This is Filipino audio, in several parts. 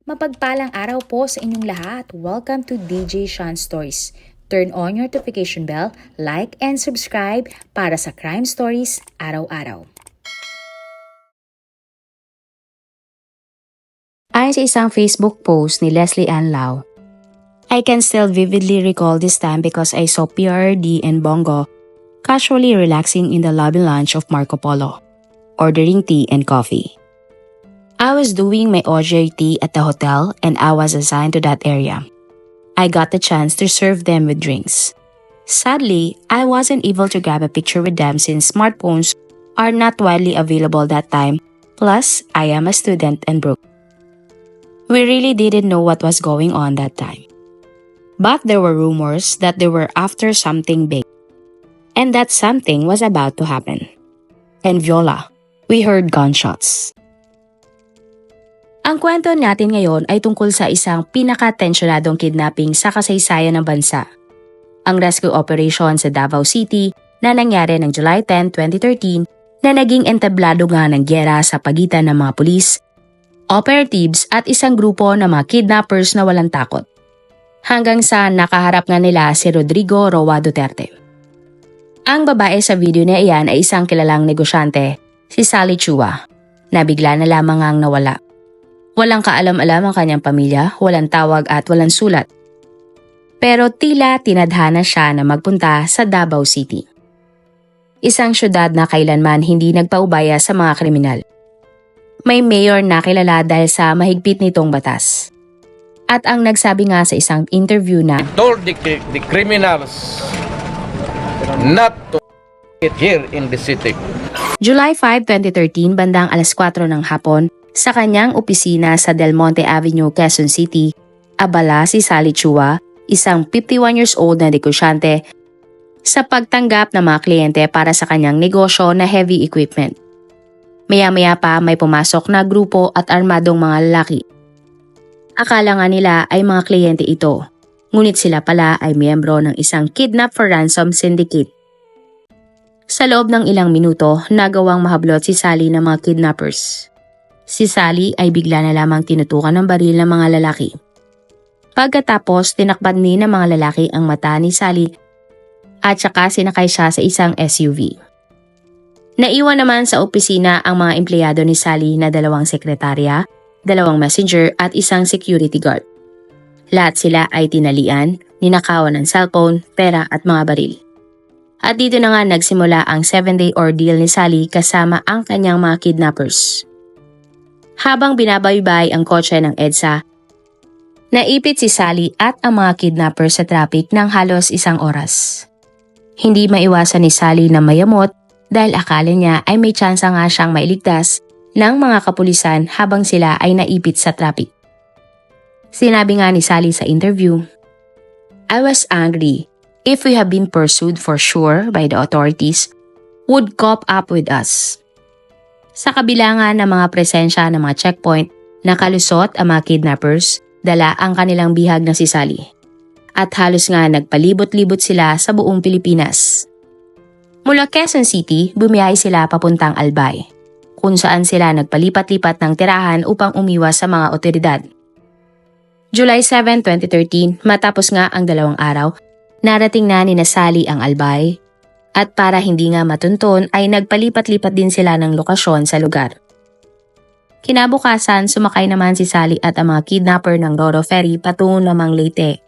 Mapagpalang araw po sa inyong lahat. Welcome to DJ Sean Stories. Turn on your notification bell, like and subscribe para sa crime stories araw-araw. Ayon sa isang Facebook post ni Leslie Ann Lau, I can still vividly recall this time because I saw PRD and Bongo casually relaxing in the lobby lounge of Marco Polo, ordering tea and coffee. I was doing my OJT at the hotel and I was assigned to that area. I got the chance to serve them with drinks. Sadly, I wasn't able to grab a picture with them since smartphones are not widely available that time, plus I am a student and broke. We really didn't know what was going on that time. But there were rumors that they were after something big. And that something was about to happen. And Viola, we heard gunshots. Ang kwento natin ngayon ay tungkol sa isang pinaka-tensyonadong kidnapping sa kasaysayan ng bansa. Ang rescue operation sa Davao City na nangyari ng July 10, 2013 na naging entablado nga ng gyera sa pagitan ng mga pulis, operatives at isang grupo ng mga kidnappers na walang takot. Hanggang sa nakaharap nga nila si Rodrigo Roa Duterte. Ang babae sa video na iyan ay isang kilalang negosyante, si Sally Chua, na bigla na lamang ang nawala. Walang kaalam-alam ang kanyang pamilya, walang tawag at walang sulat. Pero tila tinadhana siya na magpunta sa Davao City. Isang syudad na kailanman hindi nagpaubaya sa mga kriminal. May mayor na kilala dahil sa mahigpit nitong batas. At ang nagsabi nga sa isang interview na told the criminals not to get here in the city. July 5, 2013, bandang alas 4 ng hapon, sa kanyang opisina sa Del Monte Avenue, Quezon City, abala si Sally Chua, isang 51 years old na negosyante, sa pagtanggap ng mga kliyente para sa kanyang negosyo na heavy equipment. Maya-maya pa may pumasok na grupo at armadong mga lalaki. Akala nga nila ay mga kliyente ito, ngunit sila pala ay miyembro ng isang kidnap for ransom syndicate. Sa loob ng ilang minuto, nagawang mahablot si Sally ng mga kidnappers. Si Sally ay bigla na lamang tinutukan ng baril ng mga lalaki. Pagkatapos, tinakpan din ng mga lalaki ang mata ni Sally at saka sinakay siya sa isang SUV. Naiwan naman sa opisina ang mga empleyado ni Sally na 2 sekretarya, 2 messenger at isang security guard. Lahat sila ay tinalian, ninakawan ng cellphone, pera at mga baril. At dito na nga nagsimula ang 7-day ordeal ni Sally kasama ang kanyang mga kidnappers. Habang binabaybay ang kotse ng EDSA, naipit si Sally at ang mga kidnappers sa traffic ng halos 1 oras. Hindi maiwasan ni Sally na mayamot dahil akala niya ay may tsansa nga siyang mailigtas ng mga kapulisan habang sila ay naipit sa traffic. Sinabi nga ni Sally sa interview, I was angry. If we have been pursued for sure by the authorities, would cop up with us. Sa kabila nga ng mga presensya ng mga checkpoint, nakalusot ang mga kidnappers, dala ang kanilang bihag na si Sally. At halos nga nagpalibot-libot sila sa buong Pilipinas. Mula Quezon City, bumiyahe sila papuntang Albay, kung saan sila nagpalipat-lipat ng tirahan upang umiwas sa mga otoridad. July 7, 2013, matapos nga ang 2 araw, narating na ni Sally ang Albay. At para hindi nga matunton ay nagpalipat-lipat din sila ng lokasyon sa lugar. Kinabukasan, sumakay naman si Sally at ang mga kidnapper ng Roro Ferry patungo namang Leyte.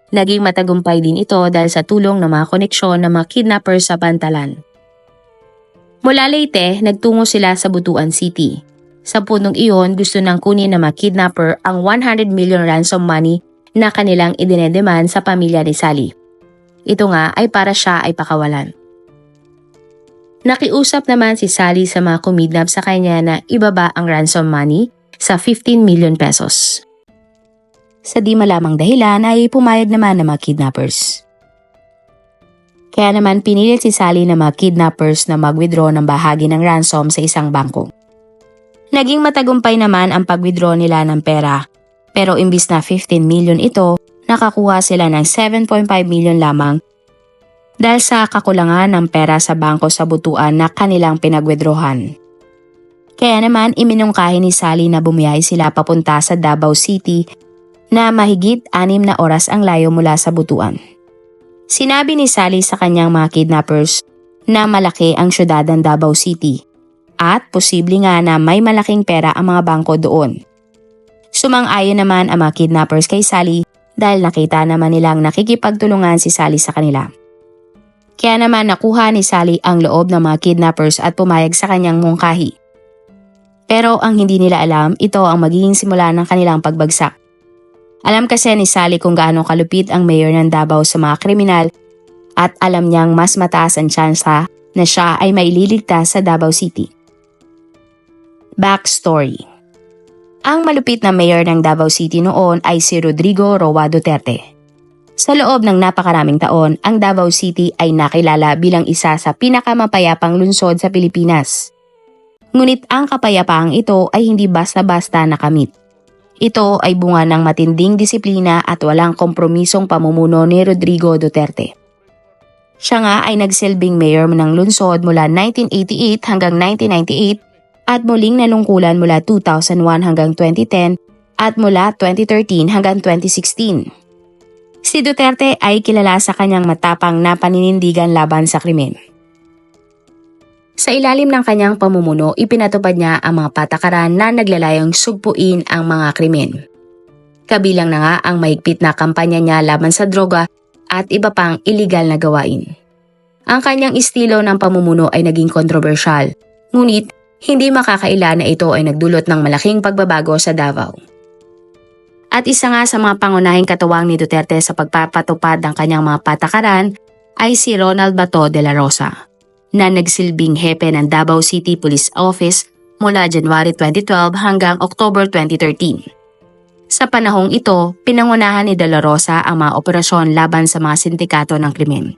Naging matagumpay din ito dahil sa tulong ng mga koneksyon ng mga kidnapper sa Bantalan. Mula Leyte, nagtungo sila sa Butuan City. Sa punong iyon, gusto nang kunin ng mga kidnapper ang 100 million ransom money na kanilang idinedemand sa pamilya ni Sally. Ito nga ay para siya ay pakawalan. Nakiusap naman si Sally sa mga kumidnap sa kanya na ibaba ang ransom money sa 15 million pesos. Sa di malamang dahilan ay pumayag naman ng mga kidnappers. Kaya naman pinilit si Sally ng mga kidnappers na mag-withdraw ng bahagi ng ransom sa isang bangko. Naging matagumpay naman ang pag-withdraw nila ng pera, pero imbis na 15 million ito, nakakuha sila ng 7.5 million lamang dahil sa kakulangan ng pera sa bangko sa Butuan na kanilang pinag-withdrawhan. Kaya naman iminungkahi ni Sally na bumiyahe sila papunta sa Davao City na mahigit 6 na oras ang layo mula sa Butuan. Sinabi ni Sally sa kanyang mga kidnappers na malaki ang syudad ng Davao City at posible nga na may malaking pera ang mga bangko doon. Sumang-ayon naman ang mga kidnappers kay Sally dahil nakita naman nilang nakikipagtulungan si Sally sa kanila. Kaya naman nakuha ni Sally ang loob ng mga kidnappers at pumayag sa kanyang mungkahi. Pero ang hindi nila alam, ito ang magiging simula ng kanilang pagbagsak. Alam kasi ni Sally kung gaano kalupit ang mayor ng Davao sa mga kriminal at alam niyang mas mataas ang tsansa na siya ay maililigtas sa Davao City. Backstory. Ang malupit na mayor ng Davao City noon ay si Rodrigo Roa Duterte. Sa loob ng napakaraming taon, ang Davao City ay nakilala bilang isa sa pinakamapayapang lungsod sa Pilipinas. Ngunit ang kapayapaang ito ay hindi basta-basta nakamit. Ito ay bunga ng matinding disiplina at walang kompromisong pamumuno ni Rodrigo Duterte. Siya nga ay nagsilbing mayor ng lungsod mula 1988 hanggang 1998 at muling nalungkulan mula 2001 hanggang 2010 at mula 2013 hanggang 2016. Si Duterte ay kilala sa kanyang matapang na paninindigan laban sa krimen. Sa ilalim ng kanyang pamumuno, ipinatupad niya ang mga patakaran na naglalayong sugpuin ang mga krimen. Kabilang na nga ang mahigpit na kampanya niya laban sa droga at iba pang iligal na gawain. Ang kanyang estilo ng pamumuno ay naging kontrobersyal, ngunit hindi makakaila na ito ay nagdulot ng malaking pagbabago sa Davao. At isa nga sa mga pangunahing katuwang ni Duterte sa pagpapatupad ng kanyang mga patakaran ay si Ronald Bato de la Rosa, na nagsilbing hepe ng Davao City Police Office mula January 2012 hanggang October 2013. Sa panahong ito, pinangunahan ni De La Rosa ang mga operasyon laban sa mga sindikato ng krimen.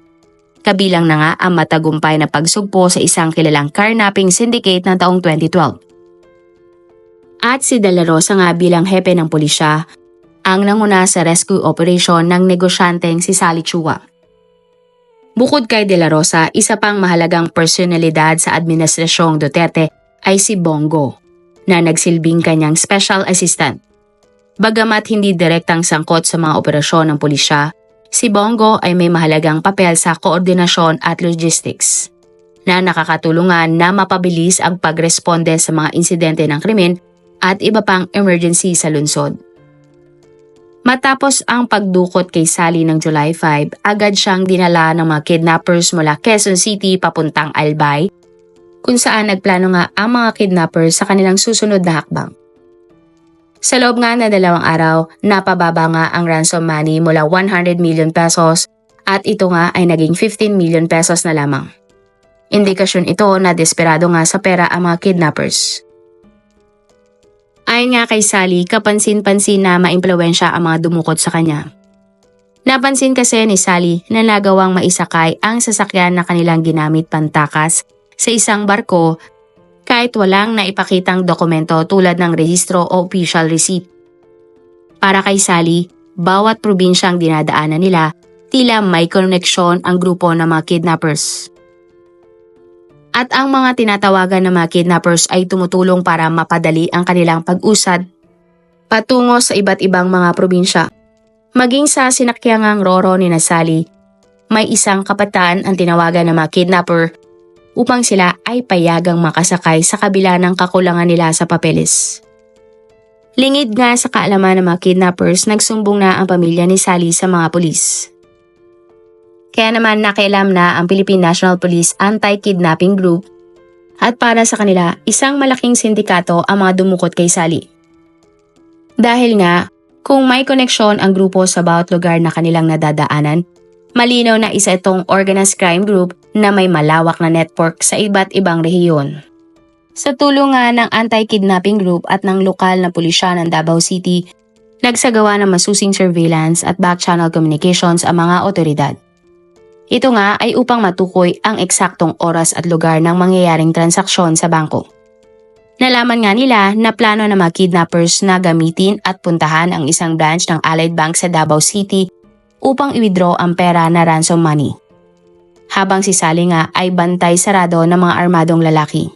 Kabilang na nga ang matagumpay na pagsugpo sa isang kilalang carnapping syndicate ng taong 2012. At si De La Rosa nga bilang hepe ng pulisya ang nanguna sa rescue operation ng negosyanteng si Sally Chua. Bukod kay De La Rosa, isa pang mahalagang personalidad sa Administrasyong Duterte ay si Bongo, na nagsilbing kanyang special assistant. Bagamat hindi direktang sangkot sa mga operasyon ng pulisya, si Bongo ay may mahalagang papel sa koordinasyon at logistics, na nakakatulungan na mapabilis ang pagresponde sa mga insidente ng krimen at iba pang emergency sa lungsod. Matapos ang pagdukot kay Sally ng July 5, agad siyang dinala ng mga kidnappers mula Quezon City papuntang Albay, kung saan nagplano nga ang mga kidnappers sa kanilang susunod na hakbang. Sa loob nga na 2 araw, napababa nga ang ransom money mula 100 million pesos at ito nga ay naging 15 million pesos na lamang. Indikasyon ito na desperado nga sa pera ang mga kidnappers. Ayon nga kay Sally, kapansin-pansin na maimpluwensya ang mga dumukot sa kanya. Napansin kasi ni Sally na nagawang maisakay ang sasakyan na kanilang ginamit pantakas sa isang barko kahit walang naipakitang dokumento tulad ng rehistro o official receipt. Para kay Sally, bawat probinsyang dinadaanan nila, tila may koneksyon ang grupo ng mga kidnappers. At ang mga tinatawagan ng mga kidnappers ay tumutulong para mapadali ang kanilang pag-usad patungo sa iba't ibang mga probinsya. Maging sa sinakyangang Roro ni Sally, may isang kabataan ang tinawagan ng mga kidnapper upang sila ay payagang makasakay sa kabila ng kakulangan nila sa papeles. Lingid nga sa kaalaman ng mga kidnappers, nagsumbong na ang pamilya ni Sally sa mga pulis. Kaya naman nakialam na ang Philippine National Police Anti-Kidnapping Group at para sa kanila, isang malaking sindikato ang mga dumukot kay Sally. Dahil nga, kung may koneksyon ang grupo sa bawat lugar na kanilang nadadaanan, malinaw na isa itong organized crime group na may malawak na network sa iba't ibang rehiyon. Sa tulong nga ng Anti-Kidnapping Group at ng lokal na pulisya ng Davao City, nagsagawa ng masusing surveillance at back-channel communications ang mga otoridad. Ito nga ay upang matukoy ang eksaktong oras at lugar ng mangyayaring transaksyon sa bangko. Nalaman nga nila na plano ng mga kidnappers na gamitin at puntahan ang isang branch ng Allied Bank sa Davao City upang i-withdraw ang pera na ransom money. Habang si Sally nga ay bantay sarado ng mga armadong lalaki.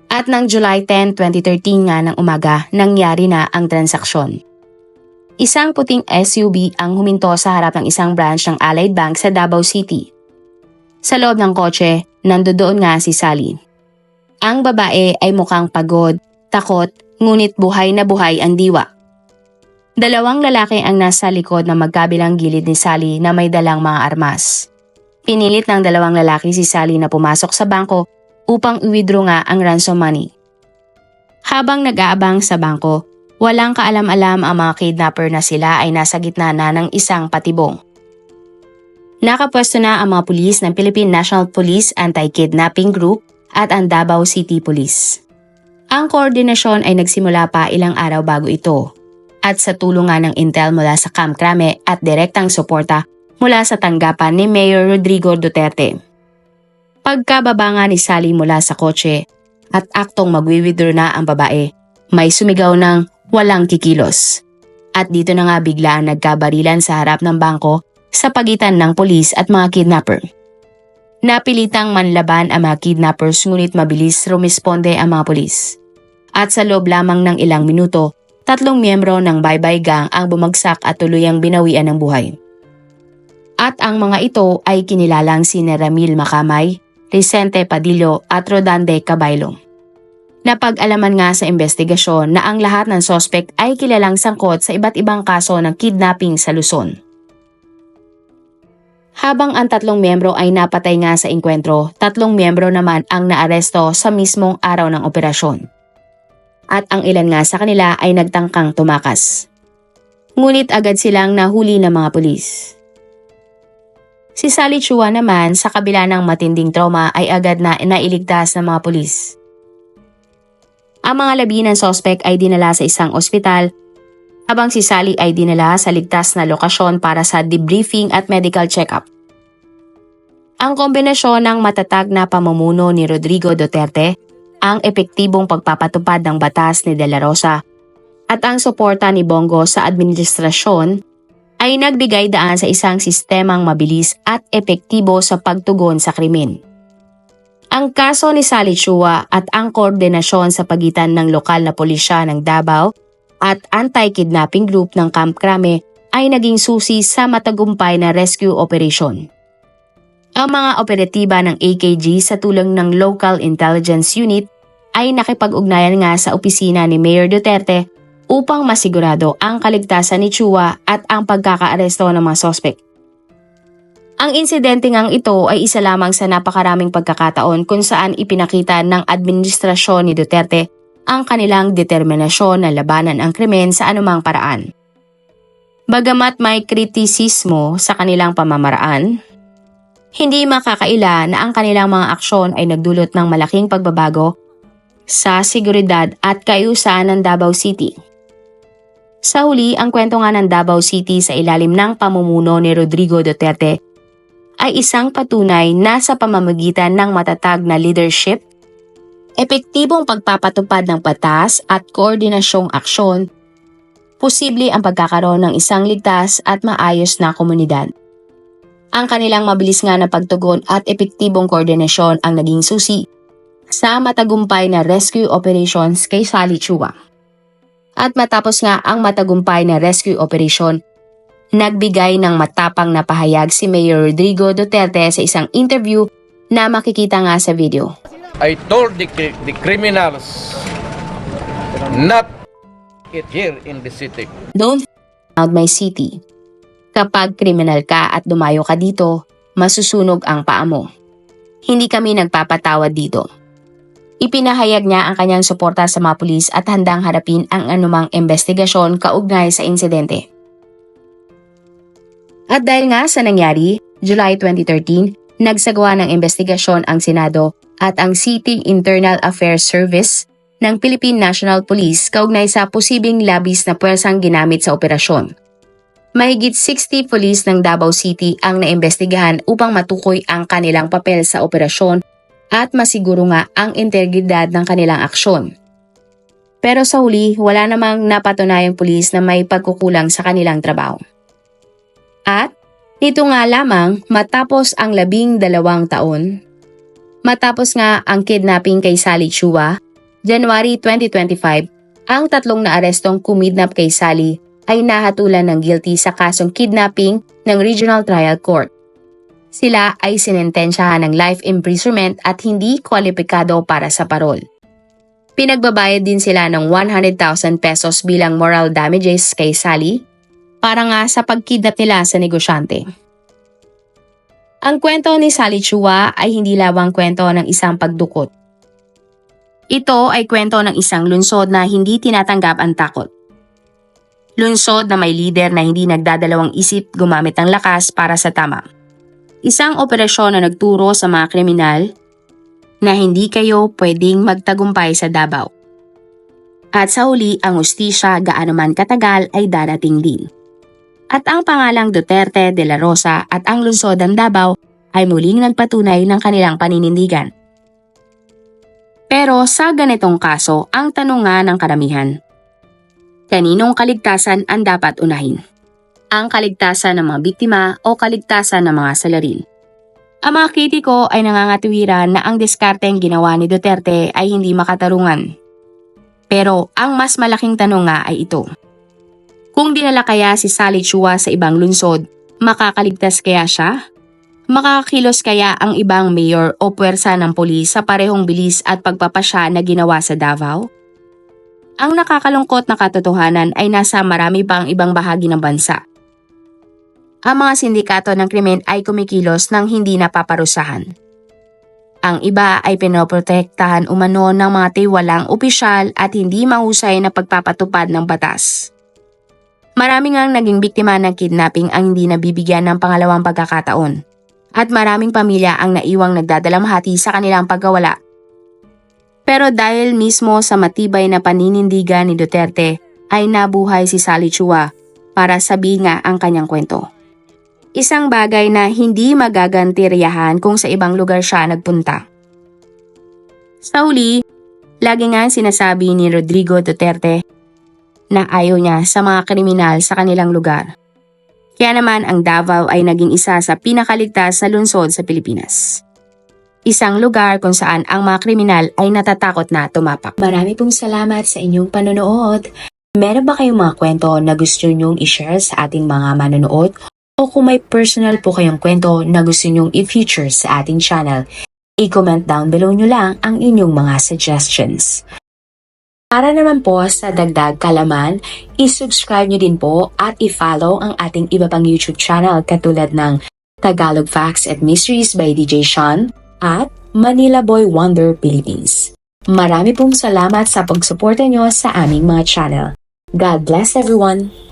At ng July 10, 2013 nga ng umaga, nangyari na ang transaksyon. Isang puting SUV ang huminto sa harap ng isang branch ng Allied Bank sa Davao City. Sa loob ng kotse, nandoon nga si Sally. Ang babae ay mukhang pagod, takot, ngunit buhay na buhay ang diwa. Dalawang lalaki ang nasa likod ng magkabilang gilid ni Sally na may dalang mga armas. Pinilit ng dalawang lalaki si Sally na pumasok sa bangko upang i-withdraw nga ang ransom money. Habang nag-aabang sa bangko, walang kaalam-alam ang mga kidnapper na sila ay nasa gitna na ng isang patibong. Nakapwesto na ang mga pulis ng Philippine National Police Anti-Kidnapping Group at ang Davao City Police. Ang koordinasyon ay nagsimula pa ilang araw bago ito at sa tulong nga ng intel mula sa Camp Crame at direktang suporta mula sa tanggapan ni Mayor Rodrigo Duterte. Pagkababa nga ni Sally mula sa kotse at aktong magwi-withdraw na ang babae, may sumigaw ng walang kikilos. At dito na nga biglaan nagkabarilan sa harap ng bangko sa pagitan ng pulis at mga kidnapper. Napilitang manlaban ang mga kidnappers ngunit mabilis rumisponde ang mga pulis. At sa loob lamang ng ilang minuto, 3 miyembro ng Baybay Gang ang bumagsak at tuluyang binawian ng buhay. At ang mga ito ay kinilalang sina Ramil Macamay, Vicente Padillo at Rodande Cabailo. Napag-alaman nga sa investigasyon na ang lahat ng sospek ay kilalang sangkot sa iba't ibang kaso ng kidnapping sa Luzon. Habang ang 3 miyembro ay napatay nga sa engkwentro, 3 miyembro naman ang naaresto sa mismong araw ng operasyon. At ang ilan nga sa kanila ay nagtangkang tumakas. Ngunit agad silang nahuli ng mga pulis. Si Sally Chua naman sa kabila ng matinding trauma ay agad na nailigtas ng mga pulis. Ang mga labi ng sospek ay dinala sa isang ospital habang si Sally ay dinala sa ligtas na lokasyon para sa debriefing at medical check-up. Ang kombinasyon ng matatag na pamumuno ni Rodrigo Duterte, ang epektibong pagpapatupad ng batas ni De La Rosa at ang suporta ni Bongo sa administrasyon ay nagbigay daan sa isang sistemang mabilis at epektibo sa pagtugon sa krimen. Ang kaso ni Sally Chua at ang koordinasyon sa pagitan ng lokal na pulisya ng Davao at anti-kidnapping group ng Camp Crame ay naging susi sa matagumpay na rescue operation. Ang mga operatiba ng AKG sa tulong ng Local Intelligence Unit ay nakipag-ugnayan nga sa opisina ni Mayor Duterte upang masigurado ang kaligtasan ni Chua at ang pagkakaaresto ng mga sospek. Ang insidente ngang ito ay isa lamang sa napakaraming pagkakataon kung saan ipinakita ng administrasyon ni Duterte ang kanilang determinasyon na labanan ang krimen sa anumang paraan. Bagamat may kritisismo sa kanilang pamamaraan, hindi makakaila na ang kanilang mga aksyon ay nagdulot ng malaking pagbabago sa seguridad at kaayusan ng Davao City. Sa huli, ang kwento nga ng Davao City sa ilalim ng pamumuno ni Rodrigo Duterte ay isang patunay na sa pamamagitan ng matatag na leadership, epektibong pagpapatupad ng batas at koordinasyong aksyon, posible ang pagkakaroon ng isang ligtas at maayos na komunidad. Ang kanilang mabilis nga na pagtugon at epektibong koordinasyon ang naging susi sa matagumpay na rescue operations kay Sally Chua. At matapos nga ang matagumpay na rescue operation, nagbigay ng matapang na pahayag si Mayor Rodrigo Duterte sa isang interview na makikita nga sa video. I told the criminals not it here in the city. Don't out my city. Kapag kriminal ka at dumayo ka dito, masusunog ang paa mo. Hindi kami nagpapatawad dito. Ipinahayag niya ang kanyang suporta sa mga pulis at handang harapin ang anumang investigasyon kaugnay sa insidente. At dahil nga sa nangyari, July 2013, nagsagawa ng investigasyon ang Senado at ang City Internal Affairs Service ng Philippine National Police kaugnay sa posibleng labis na puwersang ginamit sa operasyon. Mahigit 60 pulis ng Davao City ang naimbestigahan upang matukoy ang kanilang papel sa operasyon at masiguro nga ang integridad ng kanilang aksyon. Pero sa huli, wala namang napatunayang pulis na may pagkukulang sa kanilang trabaho. At nito nga lamang matapos ang 12 taon, matapos nga ang kidnapping kay Sally Chua January 2025, ang tatlong naarestong kumidnap kay Sally ay nahatulan ng guilty sa kasong kidnapping ng Regional Trial Court. Sila ay sinentensyahan ng life imprisonment at hindi kwalipikado para sa parol. Pinagbabayad din sila ng 100,000 pesos bilang moral damages kay Sally para nga sa pagkidnap nila sa negosyante. Ang kwento ni Sally Chua ay hindi lawang kwento ng isang pagdukot. Ito ay kwento ng isang lungsod na hindi tinatanggap ang takot. Lungsod na may lider na hindi nagdadalawang isip gumamit ng lakas para sa tama. Isang operasyon na nagturo sa mga kriminal na hindi kayo pwedeng magtagumpay sa Davao. At sa huli, ang hustisya gaano man katagal ay darating din. At ang pangalang Duterte de la Rosa at ang lungsod ng Davao ay muling nagpatunay ng kanilang paninindigan. Pero sa ganitong kaso, ang tanong nga ng karamihan, kaninong kaligtasan ang dapat unahin? Ang kaligtasan ng mga biktima o kaligtasan ng mga salarin? Ang mga kritiko ay nangangatuwiran na ang diskarteng ginawa ni Duterte ay hindi makatarungan. Pero ang mas malaking tanong nga ay ito. Kung dinala kaya si Sally Chua sa ibang lungsod, makakaligtas kaya siya? Makakakilos kaya ang ibang mayor o puwersa ng pulis sa parehong bilis at pagpapasya na ginawa sa Davao? Ang nakakalungkot na katotohanan ay nasa marami pa ang ibang bahagi ng bansa. Ang mga sindikato ng krimen ay kumikilos ng hindi napaparusahan. Ang iba ay pinoprotektahan umano ng mga tiwalang opisyal at hindi mahusay na pagpapatupad ng batas. Maraming ang naging biktima ng kidnapping ang hindi nabibigyan ng pangalawang pagkakataon. At maraming pamilya ang naiwang nagdadalamhati sa kanilang pagkawala. Pero dahil mismo sa matibay na paninindigan ni Duterte ay nabuhay si Sally Chua para sabihin nga ang kanyang kwento. Isang bagay na hindi magagantiryahan kung sa ibang lugar siya nagpunta. Sa huli, lagi nga sinasabi ni Rodrigo Duterte na ayaw niya sa mga kriminal sa kanilang lugar. Kaya naman ang Davao ay naging isa sa pinakaligtas na lungsod sa Pilipinas. Isang lugar kung saan ang mga kriminal ay natatakot na tumapak. Marami pong salamat sa inyong panonood. Meron ba kayong mga kwento na gusto nyong i-share sa ating mga manonood? O kung may personal po kayong kwento na gusto nyong i-feature sa ating channel, i-comment down below nyo lang ang inyong mga suggestions. Para naman po sa dagdag kalaman, i-subscribe nyo din po at i-follow ang ating iba pang YouTube channel katulad ng Tagalog Facts and Mysteries by DJ Sean at Manila Boy Wonder Philippines. Marami pong salamat sa pagsuporta nyo sa aming mga channel. God bless everyone!